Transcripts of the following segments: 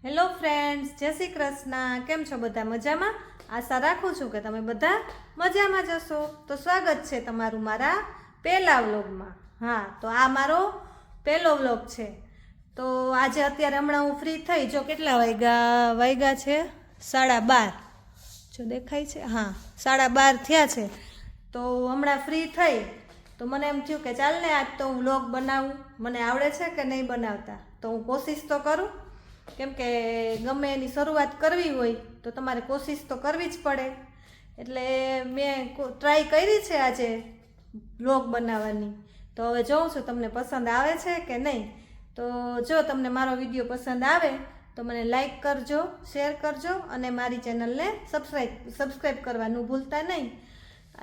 Hello friends, જય શ્રી કૃષ્ણ। કેમ છો બધા? મજામાં? આશા રાખું છું કે તમે બધા મજામાં જ હશો। તો સ્વાગત છે તમારું મારા પહેલા વ્લોગમાં। હા, તો આ મારો પહેલો વ્લોગ છે। તો આજે અત્યારે હમણાં હું ફ્રી થઈ। જો કેટલા વાગ્યા છે 12:30। જો દેખાય છે? હા, 12:30 થયા છે। તો હમણાં ફ્રી થઈ તો મને એમ થયું કે ચાલ ને આજ તો હું વ્લોગ બનાવું। મને આવડે છે કે નહીં બનાવતા, તો હું કોશિશ તો કરું, કેમ કે ગમે એની શરૂઆત કરવી હોય તો તમારે કોશિશ તો કરવી જ પડે। એટલે મેં ટ્રાય કરી છે આજે વ્લોગ બનાવવાની। તો હવે જોઉં છું તમને પસંદ આવે છે કે નહીં। તો જો તમને મારો વિડીયો પસંદ આવે તો મને લાઈક કરજો, શેર કરજો અને મારી ચેનલને સબસ્ક્રાઈબ કરવાનું ભૂલતા નહીં।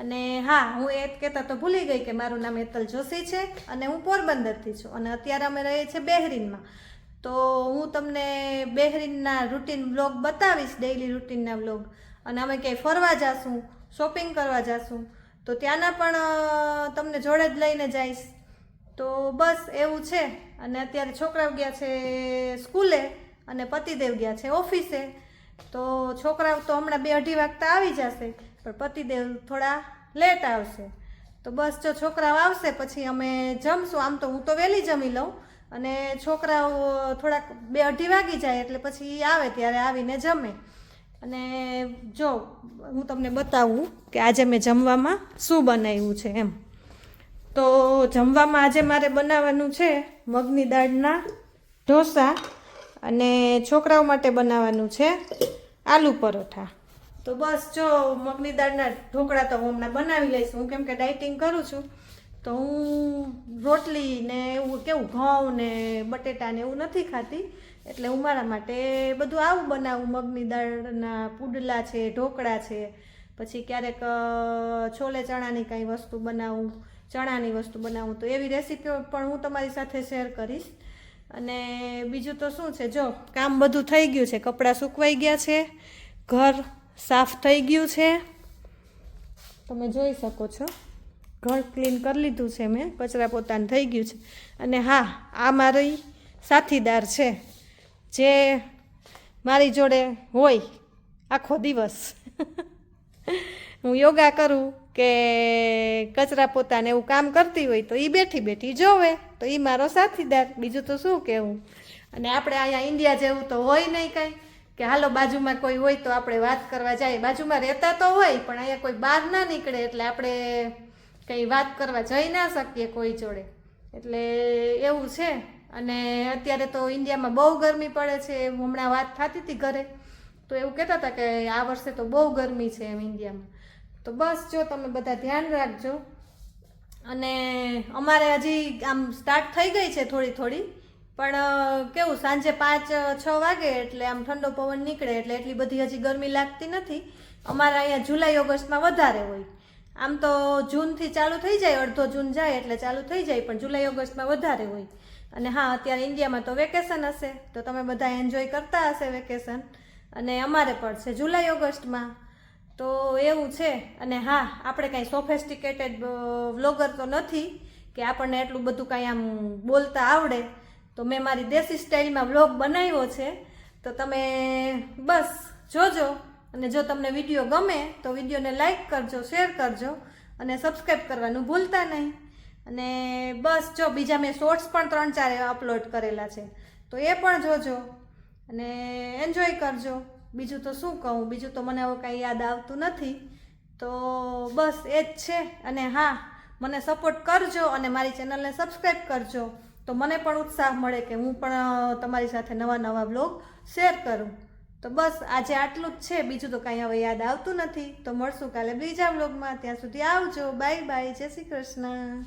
અને હા, હું એ કહેતા તો ભૂલી ગઈ કે મારું નામ હેતલ જોશી છે અને હું પોરબંદરથી છું અને અત્યારે અમે રહીએ છીએ બહેરીનમાં। તો હું તમને બહેરીનના રૂટીન વ્લોગ બતાવીશ, ડેઈલી રૂટીનના વ્લોગ। અને અમે ક્યાંય ફરવા જાશું, શોપિંગ કરવા જાશું તો ત્યાંના પણ તમને જોડે જ લઈને જઈશ। તો બસ એવું છે। અને અત્યારે છોકરાઓ ગયા છે સ્કૂલે અને પતિદેવ ગયા છે ઓફિસે। તો છોકરાઓ તો હમણાં 2-2:30 વાગતા આવી જશે, પણ પતિદેવ થોડા લેટ આવશે। તો બસ જો છોકરાઓ આવશે પછી અમે જમશું। આમ તો હું તો વહેલી જમી લઉં અને છોકરાઓ થોડાક 2-2:30 વાગી જાય એટલે પછી આવે ત્યારે આવીને જમે। અને જો હું તમને બતાવું કે આજે મેં જમવામાં શું બનાવ્યું છે એમ। તો જમવામાં આજે મારે બનાવવાનું છે મગની દાળના ઢોસા અને છોકરાઓ માટે બનાવવાનું છે આલુ પરોઠા। તો બસ જો મગની દાળના ઢોકળા તો હું હમણાં બનાવી લઈશ। હું કેમ કે ડાયટિંગ કરું છું તો હું રોટલી ને એવું કેવું ઘઉં ને બટેટા ને એવું નથી ખાતી, એટલે હું મારા માટે બધું આવું બનાવું। મગની દાળના પુડલા છે, ઢોકળા છે, પછી ક્યારેક છોલે ચણાની કાંઈ વસ્તુ બનાવું, ચણાની વસ્તુ બનાવું। તો એવી રેસીપીઓ પણ હું તમારી સાથે શેર કરીશ। અને બીજું તો શું છે, જો કામ બધું થઈ ગયું છે, કપડાં સૂકવાઈ ગયા છે, ઘર સાફ થઈ ગયું છે, તમે જોઈ શકો છો। ઘર ક્લીન કરી લીધું છે મેં, કચરા પોતાનું થઈ ગયું છે। અને હા, આ મારી સાથીદાર છે જે મારી જોડે હોય આખો દિવસ। હું યોગા કરું કે કચરા પોતાને એવું કામ કરતી હોય તો એ બેઠી બેઠી જોવે, તો એ મારો સાથીદાર, બીજું તો શું કહેવું। અને આપણે અહીંયા ઇન્ડિયા જેવું તો હોય નહીં કાંઈ કે હાલો બાજુમાં કોઈ હોય તો આપણે વાત કરવા જાય। બાજુમાં રહેતા તો હોય પણ અહીંયા કોઈ બહાર ના નીકળે એટલે આપણે કંઈ વાત કરવા જઈ ના શકીએ કોઈ જોડે, એટલે એવું છે। અને અત્યારે તો ઇન્ડિયામાં બહુ ગરમી પડે છે। હમણાં વાત થતી હતી ઘરે તો એવું કહેતા હતા કે આ વર્ષે તો બહુ ગરમી છે એમ ઇન્ડિયામાં। તો બસ જો તમે બધા ધ્યાન રાખજો। અને અમારે હજી આમ સ્ટાર્ટ થઈ ગઈ છે થોડી થોડી, પણ કેવું સાંજે 5-6 વાગે એટલે આમ ઠંડો પવન નીકળે એટલે એટલી બધી હજી ગરમી લાગતી નથી। અમારે અહીંયા જુલાઈ ઓગસ્ટમાં વધારે હોય। આમ તો જૂનથી ચાલુ થઈ જાય, અડધો જૂન જાય એટલે ચાલુ થઈ જાય, પણ જુલાઈ ઓગસ્ટમાં વધારે હોય। અને હા, અત્યારે ઇન્ડિયામાં તો વેકેશન હશે તો તમે બધા એન્જોય કરતા હશે વેકેશન, અને અમારે પણ છે જુલાઈ ઓગસ્ટમાં। તો એવું છે। અને હા, આપણે કાંઈ સોફેસ્ટિકેટેડ વ્લોગર તો નથી કે આપણને એટલું બધું કાંઈ આમ બોલતા આવડે। તો મેં મારી દેશી સ્ટાઇલમાં વ્લોગ બનાવ્યો છે, તો તમે બસ જોજો। અને જો તમને વિડીયો ગમે તો વિડીયોને લાઈક કરજો, શેર કરજો અને સબસ્ક્રાઈબ કરવાનું ભૂલતા નહીં। અને બસ જો બીજા મેં શોર્ટ્સ પણ 3-4 અપલોડ કરેલા છે તો એ પણ જોજો અને એન્જોય કરજો। બીજું તો શું કહું, બીજું તો મને હવે કાંઈ યાદ આવતું નથી। તો બસ એ જ છે। અને હા, મને સપોર્ટ કરજો અને મારી ચેનલને સબસ્ક્રાઈબ કરજો, તો મને પણ ઉત્સાહ મળે કે હું પણ તમારી સાથે નવા વ્લોગ શેર કરું। તો બસ આજે આટલું જ છે, બીજું તો કાંઈ હવે યાદ આવતું નથી। તો મળશું કાલે બીજા વ્લોગમાં, ત્યાં સુધી આવજો, બાય બાય, જય શ્રી કૃષ્ણ।